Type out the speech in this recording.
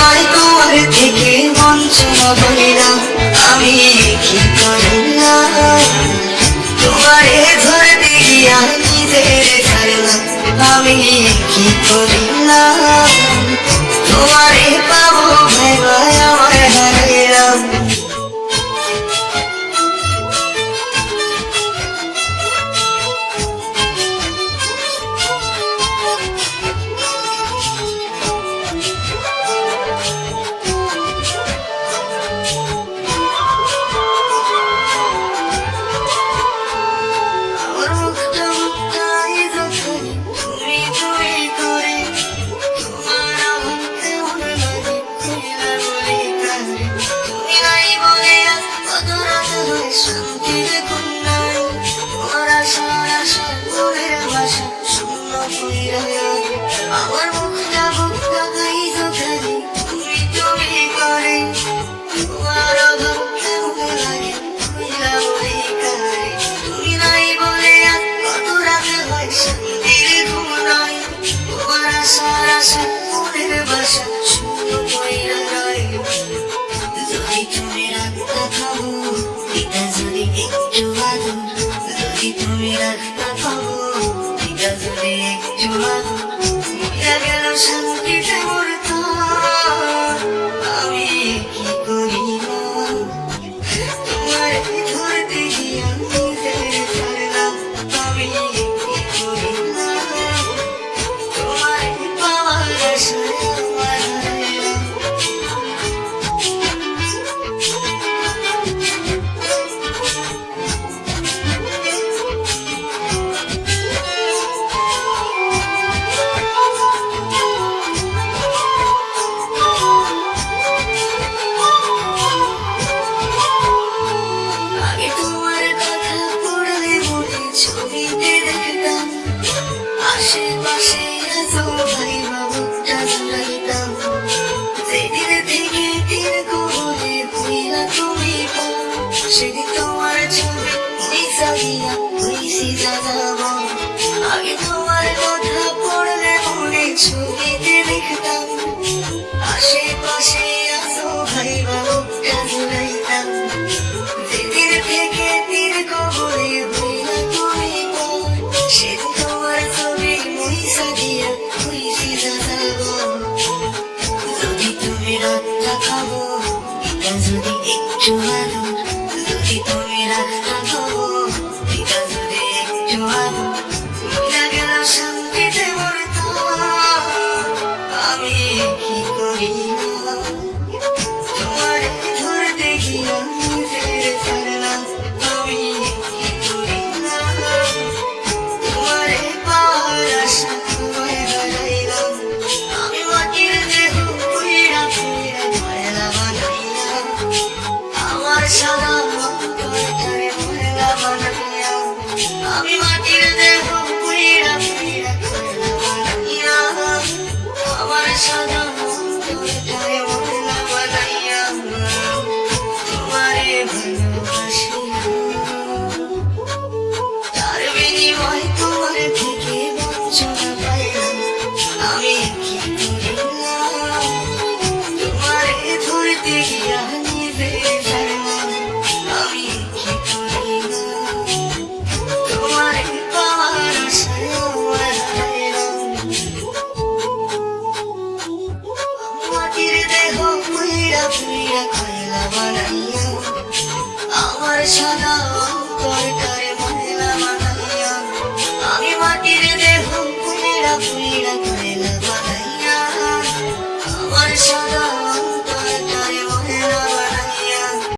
বিনিময় তোমার থেকে বঞ্চনা হইলাম, আমি কি করিলাম? তোমারে ধরতে গিয়া নিজের ছাড়লাম, আমি কি করিলাম? তোমারে পাবো ভাইবা আমার হারাইলাম। আমার মুখটা বুকটা গাইজ খালি তুমি তুমি করে, তোমার অভাব কেমন লাগে খুইলা বলি কারে। তুমি নাই বলে কত রাতে হয় শান্তির ঘুম নাই, তোমার আশার আশা মনের বাসা শূন্য কইরা রয়। যদি তুমি রাখতা খাবো এটা যদি একটু আদর, যদি তুমি রাখতা খাবো এটা যদি একটু আদর, গেল শান্তিতে মরতাম, আমি কি করিলাম? তোমার ধরতে গিয়া নিজের ছাড়লাম, আমি কি করিলাম? তোমার পাওয়ার আশায় আমার হারাইলাম। ছবিতে দেখতাম আশেপাশে এত ভাই বাবুটা জুড়াইতাম, সেদিন থেকে দিন কবলে ভুইলা তুমি পাও, সেদিন তোমার ছবি নিশা দিয়া হইছি যাব। আগে তোমার কথা পড়লে মনে ছবিতে দেখতাম আশেপাশে এত ভাই বাবুটা জুড়াইতাম, সেদিন থেকে দিন কবলে ভুইলা তুমি পাও, সেদিন তোমার ছবি নিশা দিয়া হইছি যাব। যদি তুমি রাতটা খাবো এটা যদি একটু আদর, যদি তুমি রাতটা খাবো এটা যদি একটু আদর, ভুইলা গেল শান্তিতে মরতাম, আমি কি করিলাম? তোমারে ধরতে গিয়া নিজের ছাড়লাম, আমি কি করিলাম? তোমারে পাওয়ার আশা তোমায় হারাইলাম। আমি মাটির দেহ পুইরা পুইরা ময়লা বানাইয়া, আমার সাদা অন্তরটারে ময়লা বানাইয়া, আমি মাটির দেহ পুইরা পুইরা ময়লা বানাইয়া, আমার সাদা অন্তরটারে ময়লা বানাইয়া, তোমারে ভালোবাসি তার বিনিময় তোমার থেকে বঞ্চনা পাইলাম, আমি কি করিলাম? তোমারে ধরতে গিয়া নিজের ছাড়লাম, আমি কি করিলাম? তোমারে পাওয়ার আশায় আমার হারাইলাম। মাটির দেহ পুইরা পুইরা কয়লা বানাইয়া, আমার সাদা অন্তরটারে